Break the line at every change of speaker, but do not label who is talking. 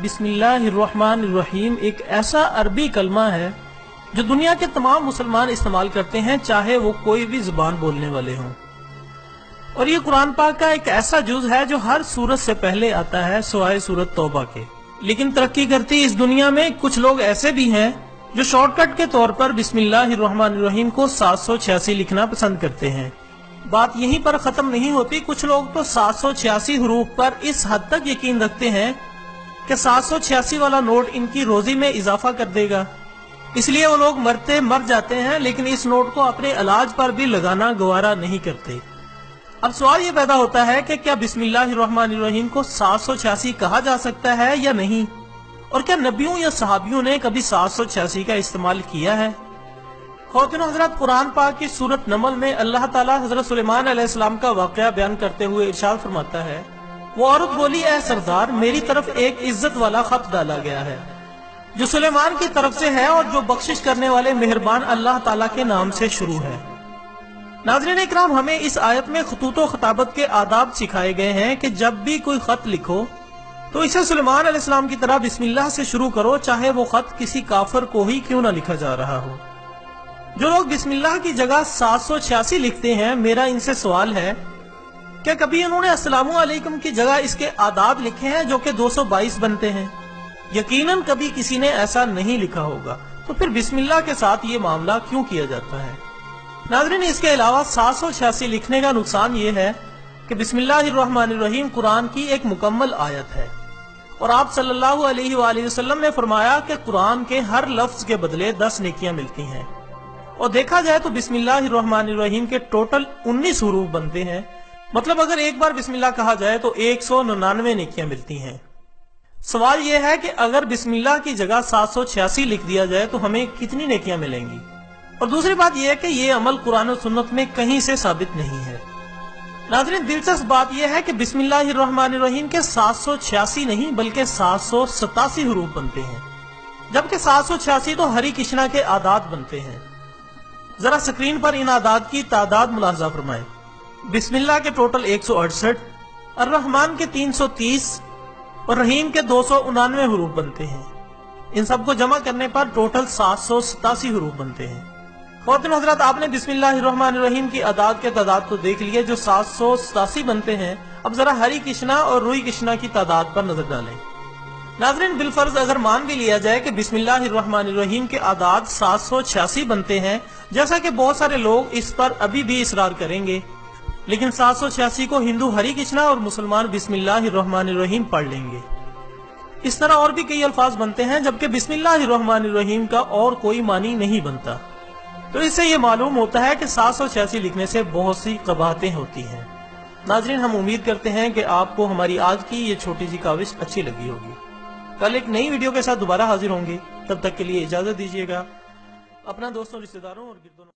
बिस्मिल्लाहिर्रहमानिर्रहीम एक ऐसा अरबी कलमा है जो दुनिया के तमाम मुसलमान इस्तेमाल करते हैं, चाहे वो कोई भी जुबान बोलने वाले हों। और ये कुरान पाक का एक ऐसा जुज है जो हर सूरत से पहले आता है सिवाय सूरत तौबा के। लेकिन तरक्की करती इस दुनिया में कुछ लोग ऐसे भी हैं जो शॉर्टकट के तौर पर बिस्मिल्लाहिर्रहमानिर्रहीम को 786 लिखना पसंद करते हैं। बात यहीं पर खत्म नहीं होती, कुछ लोग तो 786 हरूफ पर इस हद तक यकीन रखते हैं कि 786 वाला नोट इनकी रोजी में इजाफा कर देगा, इसलिए वो लोग मरते मर जाते हैं, लेकिन इस नोट को अपने इलाज पर भी लगाना गवारा नहीं करते। अब सवाल ये पैदा होता है कि क्या बिस्मिल्लाहिर्रहमानिर्रहीम को 786 कहा जा सकता है या नहीं, और क्या नबियों या सहाबियों ने कभी 786 का इस्तेमाल किया है। ख़वातीन हज़रात, कुरान पाक की सूरत नमल में अल्लाह ताला हज़रत सुलेमान अलैहिस्सलाम का वाक़या बयान करते हुए इरशाद फरमाता है, वो औरत बोली, ए सरदार, मेरी तरफ एक इज्जत वाला खत डाला गया है जो सुलेमान की तरफ से है और जो बख्शिश करने वाले मेहरबान अल्लाह ताला के नाम से शुरू है। नाज़रीन इकराम, हमें इस आयत में खतूतो खताबत के आदाब सिखाए गए हैं कि जब भी कोई खत लिखो तो इसे सुलेमान अलैहिस्सलाम की तरह बिस्मिल्लाह से शुरू करो, चाहे वो खत किसी काफिर को ही क्यों ना लिखा जा रहा हो। जो लोग बिस्मिल्लाह की जगह 786 लिखते हैं, मेरा इनसे सवाल है, क्या कभी उन्होंने अस्सलामु अलैकुम की जगह इसके आदाब लिखे हैं जो कि 222 बनते हैं? यकीनन कभी किसी ने ऐसा नहीं लिखा होगा, तो फिर बिस्मिल्लाह के साथ ये मामला क्यों किया जाता है। नाज़रीन, इसके अलावा 786 लिखने का नुकसान ये है कि बिस्मिल्लाहिर्रहमानिर्रहीम कुरान की एक मुकम्मल आयत है, और आप सल्लल्लाहु अलैहि वसल्लम ने फरमाया कि कुरान के हर लफ्ज के बदले 10 नेकियां मिलती हैं। और देखा जाए तो बिस्मिल्लाहिर्रहमानिर्रहीम के टोटल 19 हरूफ बनते हैं, मतलब अगर एक बार बिस्मिल्लाह कहा जाए तो 199 नेकियां मिलती हैं। सवाल यह है कि अगर बिस्मिल्लाह की जगह 786 लिख दिया जाए तो हमें कितनी नेकियां मिलेंगी। और दूसरी बात यह है कि यह अमल कुरान और सुन्नत में कहीं से साबित नहीं है। नाज़रीन, दिलचस्प बात यह है कि बिस्मिल्लाहिर्रहमानिर्रहीम के 786 नहीं बल्कि 787 हरूफ बनते हैं, जबकि 786 तो हरी कृष्णा के आदाद बनते हैं। जरा स्क्रीन पर इन आदाद की तादाद मुलाहजा फरमाएं। बिस्मिल्लाह के टोटल 168, अर्रहमान के 330 और रहीम के 299 हरूफ बनते हैं। इन सबको जमा करने पर टोटल 787 हरूफ बनते हैं। ख़वातीन हज़रात, आपने बिस्मिल्लाहिर्रहमानिर्रहीम की आदाद के तादाद तो देख लिए जो 787 बनते हैं। अब जरा हरी कृष्णा और रुई कृष्णा की तादाद पर नजर डालें। नाज़रीन, बिलफर्ज अगर मान भी लिया जाए कि बिस्मिल्लाहिर्रहमानिर्रहीम के आदाद 786 बनते हैं, जैसा कि बहुत सारे लोग इस पर अभी भी इसरार करेंगे, लेकिन 786 को हिंदू हरी कृष्णा और मुसलमान बिस्मिल्लाहिर्रहमानिर्रहीम पढ़ लेंगे। इस तरह और भी कई अल्फाज बनते हैं, जबकि बिस्मिल्लाहिर्रहमानिर्रहीम का और कोई मानी नहीं बनता। तो इससे ये मालूम होता है कि 786 लिखने से बहुत सी कबाहतें होती हैं। नाज़रीन, हम उम्मीद करते हैं कि आपको हमारी आज की ये छोटी सी काविश अच्छी लगी होगी। कल एक नई वीडियो के साथ दोबारा हाजिर होंगे, तब तक के लिए इजाजत दीजिएगा। अपना दोस्तों, रिश्तेदारों और गिरदों